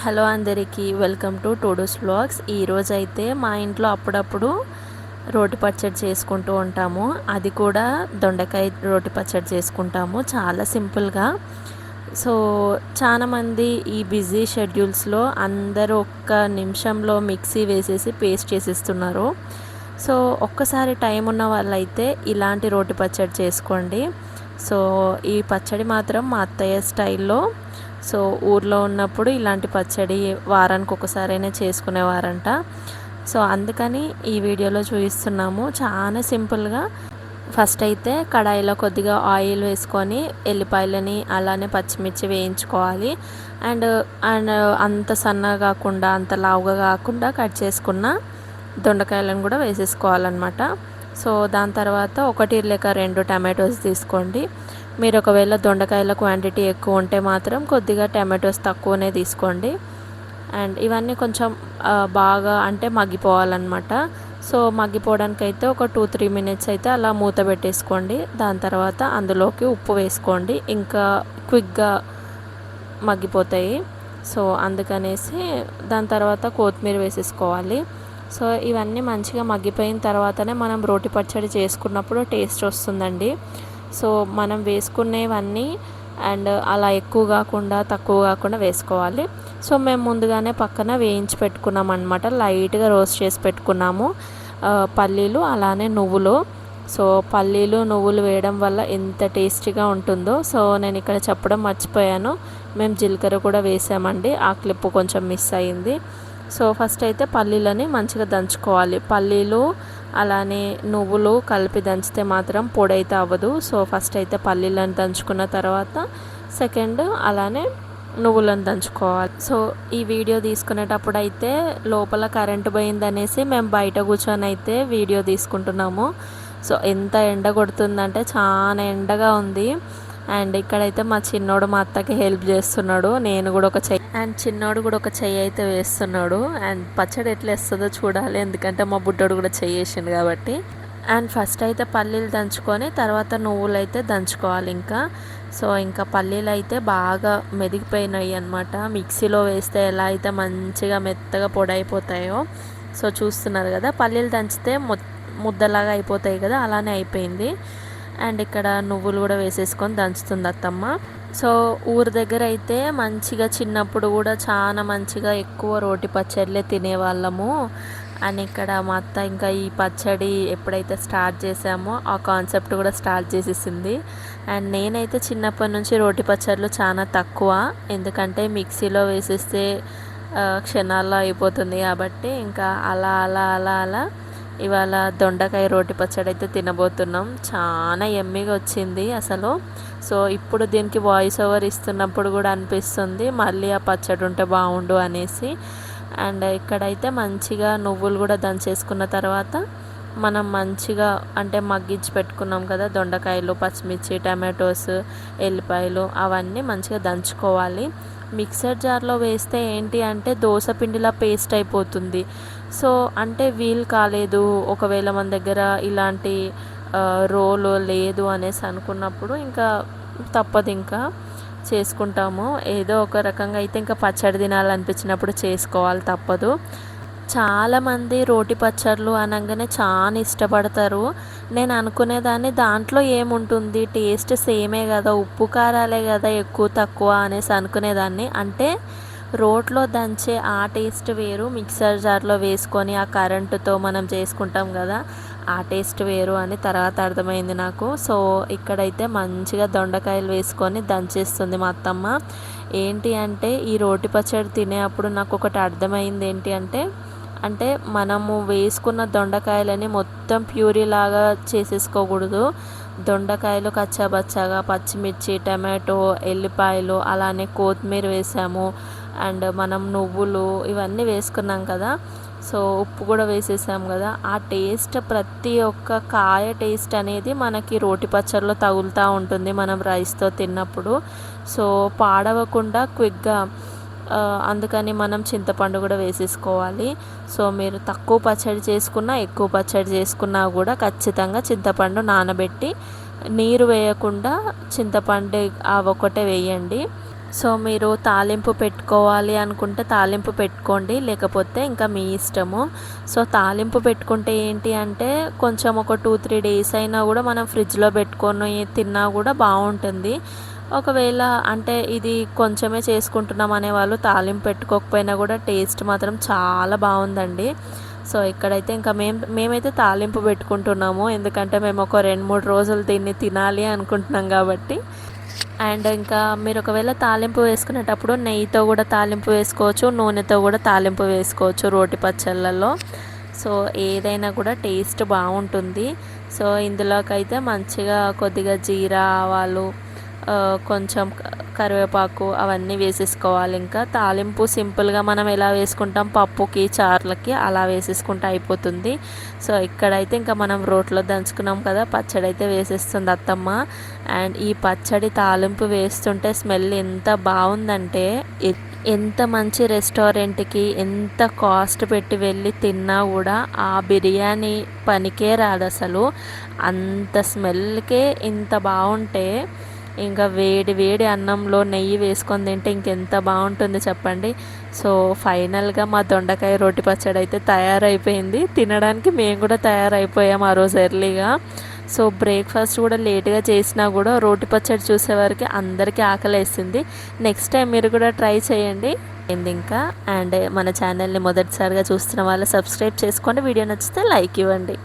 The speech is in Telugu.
హలో అందరికీ వెల్కమ్ టు టూడూస్ వ్లాగ్స్. ఈరోజు అయితే మా ఇంట్లో అప్పుడప్పుడు రోటి పచ్చడి చేసుకుంటూ ఉంటాము. అది కూడా దొండకాయ రోటి పచ్చడి చేసుకుంటాము చాలా సింపుల్గా. సో చాలామంది ఈ బిజీ షెడ్యూల్స్లో అందరూ ఒక్క నిమిషంలో మిక్సీ వేసేసి పేస్ట్ చేసేస్తున్నారు. సో ఒక్కసారి టైం ఉన్న వాళ్ళైతే ఇలాంటి రోటి పచ్చడి చేసుకోండి. సో ఈ పచ్చడి మాత్రం మా అత్తయ్య స్టైల్లో, సో ఊర్లో ఉన్నప్పుడు ఇలాంటి పచ్చడి వారానికి ఒకసారైనా చేసుకునేవారంట. సో అందుకని ఈ వీడియోలో చూపిస్తున్నాము. చాలా సింపుల్గా ఫస్ట్ అయితే కడాయిలో కొద్దిగా ఆయిల్ వేసుకొని ఎల్లిపాయలని అలానే పచ్చిమిర్చి వేయించుకోవాలి. అండ్ అండ్ అంత సన్నగా కాకుండా అంత లావుగా కాకుండా కట్ చేసుకున్న దొండకాయలను కూడా వేసేసుకోవాలన్నమాట. సో దాని తర్వాత 1 లేక 2 టమాటోస్ తీసుకోండి. మీరు ఒకవేళ దొండకాయల క్వాంటిటీ ఎక్కువ ఉంటే మాత్రం కొద్దిగా టమాటోస్ తక్కువనే తీసుకోండి. అండ్ ఇవన్నీ కొంచెం బాగా అంటే మగ్గిపోవాలన్నమాట. సో మగ్గిపోవడానికి అయితే ఒక 2-3 మినిట్స్ అయితే అలా మూత పెట్టేసుకోండి. దాని తర్వాత అందులోకి ఉప్పు వేసుకోండి, ఇంకా క్విక్గా మగ్గిపోతాయి. సో అందుకనేసి దాని తర్వాత కొత్తిమీర వేసేసుకోవాలి. సో ఇవన్నీ మంచిగా మగ్గిపోయిన తర్వాతనే మనం రోటి పచ్చడి చేసుకున్నప్పుడు టేస్ట్ వస్తుందండి. సో మనం వేసుకునేవన్నీ అండ్ అలా ఎక్కువ కాకుండా తక్కువ కాకుండా వేసుకోవాలి. సో మేము ముందుగానే పక్కన వేయించి పెట్టుకున్నాం అనమాట. లైట్గా రోస్ట్ చేసి పెట్టుకున్నాము పల్లీలు అలానే నువ్వులు. సో పల్లీలు నువ్వులు వేయడం వల్ల ఎంత టేస్టీగా ఉంటుందో. సో నేను ఇక్కడ చెప్పడం మర్చిపోయాను, మేము జీలకర్ర కూడా వేసామండి. ఆ క్లిప్ కొంచెం మిస్ అయింది. సో ఫస్ట్ అయితే పల్లీలని మంచిగా దంచుకోవాలి. పల్లీలు అలానే నువ్వులు కలిపి దంచితే మాత్రం పొడి అయితే అవ్వదు. సో ఫస్ట్ అయితే పల్లీలను దంచుకున్న తర్వాత సెకండ్ అలానే నువ్వులను దంచుకోవాలి. సో ఈ వీడియో తీసుకునేటప్పుడు అయితే లోపల కరెంటు పోయిందనేసి మేము బయట కూర్చొని అయితే వీడియో తీసుకుంటున్నాము. సో ఎంత ఎండ కొడుతుందంటే చాలా ఎండగా ఉంది. అండ్ ఇక్కడైతే మా చిన్నోడు మా అత్తకి హెల్ప్ చేస్తున్నాడు. నేను కూడా ఒక చెయ్యి అండ్ చిన్నోడు కూడా ఒక చెయ్యి అయితే వేస్తున్నాడు. అండ్ పచ్చడి ఎట్లా వేస్తుందో చూడాలి, ఎందుకంటే మా బుడ్డోడు కూడా చెయ్యి వేసిండు కాబట్టి. అండ్ ఫస్ట్ అయితే పల్లీలు దంచుకొని తర్వాత నువ్వులు అయితే దంచుకోవాలి. సో ఇంకా పల్లీలు అయితే బాగా మెదిగిపోయినాయి అన్నమాట. మిక్సీలో వేస్తే ఎలా అయితే మంచిగా మెత్తగా పొడి అయిపోతాయో సో చూస్తున్నారు కదా, పల్లీలు దంచితే ముద్దలాగా అయిపోతాయి కదా, అలానే అయిపోయింది. అండ్ ఇక్కడ నువ్వులు కూడా వేసేసుకొని దంచుతుంది అత్తమ్మ. సో ఊరి దగ్గర అయితే మంచిగా చిన్నప్పుడు కూడా చాలా మంచిగా ఎక్కువ రోటి పచ్చడిలే తినేవాళ్ళము. అండ్ ఇక్కడ మా అత్త ఇంకా ఈ పచ్చడి ఎప్పుడైతే స్టార్ట్ చేసామో ఆ కాన్సెప్ట్ కూడా స్టార్ట్ చేసేసింది. అండ్ నేనైతే చిన్నప్పటి నుంచి రోటి పచ్చళ్ళు చాలా తక్కువ, ఎందుకంటే మిక్సీలో వేసేస్తే క్షణాల్లో అయిపోతుంది కాబట్టి ఇంకా అలా అలా అలా అలా ఇవాళ దొండకాయ రోటి పచ్చడి అయితే తినబోతున్నాం. చాలా ఎమ్మీగా వచ్చింది అసలు. సో ఇప్పుడు దీనికి వాయిస్ ఓవర్ ఇస్తున్నప్పుడు కూడా అనిపిస్తుంది మళ్ళీ ఆ పచ్చడి ఉంటే బాగుండు అనేసి. అండ్ ఇక్కడైతే మంచిగా నువ్వులు కూడా దంచేసుకున్న తర్వాత మనం మంచిగా అంటే మగ్గించి పెట్టుకున్నాం కదా దొండకాయలు, పచ్చిమిర్చి, టమాటోస్, ఎల్లిపాయలు అవన్నీ మంచిగా దంచుకోవాలి. మిక్సర్ జార్లో వేస్తే ఏంటి అంటే దోశ పిండిలా పేస్ట్ అయిపోతుంది. సో అంటే వీలు కాలేదు, ఒకవేళ మన దగ్గర ఇలాంటి రోలు లేదు అనేసి అనుకున్నప్పుడు ఇంకా తప్పదు, ఇంకా చేసుకుంటాము. ఏదో ఒక రకంగా అయితే ఇంకా పచ్చడి తినాలనిపించినప్పుడు చేసుకోవాలి, తప్పదు. చాలామంది రోటి పచ్చళ్ళు అనగానే చాలా ఇష్టపడతారు. నేను అనుకునేదాన్ని దాంట్లో ఏముంటుంది, టేస్ట్ సేమే కదా, ఉప్పు కారాలే కదా ఎక్కువ తక్కువ అనేసి అనుకునేదాన్ని. అంటే రోట్లో దంచే ఆ టేస్ట్ వేరు, మిక్సర్ జార్లో వేసుకొని ఆ కరెంటుతో మనం చేసుకుంటాం కదా ఆ టేస్ట్ వేరు అని తర్వాత అర్థమైంది నాకు. సో ఇక్కడైతే మంచిగా దొండకాయలు వేసుకొని దంచేస్తుంది మా అత్తమ్మ. ఏంటి అంటే ఈ రోటి పచ్చడి తినేటప్పుడు నాకు ఒకటి అర్థమైంది, ఏంటి అంటే అంటే మనము వేసుకున్న దొండకాయలని మొత్తం ప్యూరీ లాగా చేసేసుకోకూడదు. దొండకాయలు కచ్చాబచ్చాగా పచ్చిమిర్చి, టమాటో, ఎల్లిపాయలు అలానే కొత్తిమీర వేసాము. అండ్ మనం నువ్వులు ఇవన్నీ వేసుకున్నాం కదా, సో ఉప్పు కూడా వేసేసాం కదా, ఆ టేస్ట్ ప్రతి ఒక్క కాయ టేస్ట్ అనేది మనకి రోటి పచ్చడిలో తగులుతూ ఉంటుంది మనం రైస్తో తిన్నప్పుడు. సో పాడవకుండా క్విక్గా, అందుకని మనం చింతపండు కూడా వేసేసుకోవాలి. సో మీరు తక్కువ పచ్చడి చేసుకున్నా ఎక్కువ పచ్చడి చేసుకున్నా కూడా ఖచ్చితంగా చింతపండు నానబెట్టి నీరు వేయకుండా చింతపండు ఒకటే వేయండి. సో మీరు తాలింపు పెట్టుకోవాలి అనుకుంటే తాలింపు పెట్టుకోండి, లేకపోతే ఇంకా మీ ఇష్టము. సో తాలింపు పెట్టుకుంటే ఏంటి అంటే కొంచెం ఒక 2-3 డేస్ అయినా కూడా మనం ఫ్రిడ్జ్లో పెట్టుకొని తిన్నా కూడా బాగుంటుంది. ఒకవేళ అంటే ఇది కొంచెమే చేసుకుంటున్నాం అనేవాళ్ళు తాలింపు పెట్టుకోకపోయినా కూడా టేస్ట్ మాత్రం చాలా బాగుందండి. సో ఇక్కడైతే ఇంకా మేమైతే తాలింపు పెట్టుకుంటున్నాము, ఎందుకంటే మేము ఒక 2-3 రోజులు దీన్ని తినాలి అనుకుంటున్నాం కాబట్టి. అండ్ ఇంకా మీరు ఒకవేళ తాలింపు వేసుకునేటప్పుడు నెయ్యితో కూడా తాలింపు వేసుకోవచ్చు, నూనెతో కూడా తాలింపు వేసుకోవచ్చు రోటి పచ్చళ్ళల్లో. సో ఏదైనా కూడా టేస్ట్ బాగుంటుంది. సో ఇందులోకైతే మంచిగా కొద్దిగా జీరా, ఆవాలు, కొంచెం కరివేపాకు అవన్నీ వేసేసుకోవాలి. ఇంకా తాలింపు సింపుల్గా మనం ఎలా వేసుకుంటాం పప్పుకి, చార్లకి, అలా వేసేసుకుంటే అయిపోతుంది. సో ఇక్కడైతే ఇంకా మనం రోట్లో దంచుకున్నాం కదా, పచ్చడి అయితే వేసేస్తుంది అత్తమ్మ. అండ్ ఈ పచ్చడి తాలింపు వేస్తుంటే స్మెల్ ఎంత బాగుందంటే, ఎంత మంచి రెస్టారెంట్కి ఎంత కాస్ట్ పెట్టి వెళ్ళి తిన్నా కూడా ఆ బిర్యానీ పనికే రాదు అసలు. అంత స్మెల్కే ఇంత బాగుంటే ఇంకా వేడి వేడి అన్నంలో నెయ్యి వేసుకొని తింటే ఇంకెంత బాగుంటుంది చెప్పండి. సో ఫైనల్గా మా దొండకాయ రోటి పచ్చడి అయితే తయారైపోయింది. తినడానికి మేము కూడా తయారైపోయాం ఆ రోజు ఎర్లీగా. సో బ్రేక్ఫాస్ట్ కూడా లేట్గా చేసినా కూడా రోటి పచ్చడి చూసేవారికి అందరికీ ఆకలేసింది. నెక్స్ట్ టైం మీరు కూడా ట్రై చేయండి. ఇంకా అండ్ మన ఛానల్ని మొదటిసారిగా చూస్తున్న వాళ్ళు సబ్స్క్రైబ్ చేసుకోండి. వీడియో నచ్చితే లైక్ ఇవ్వండి.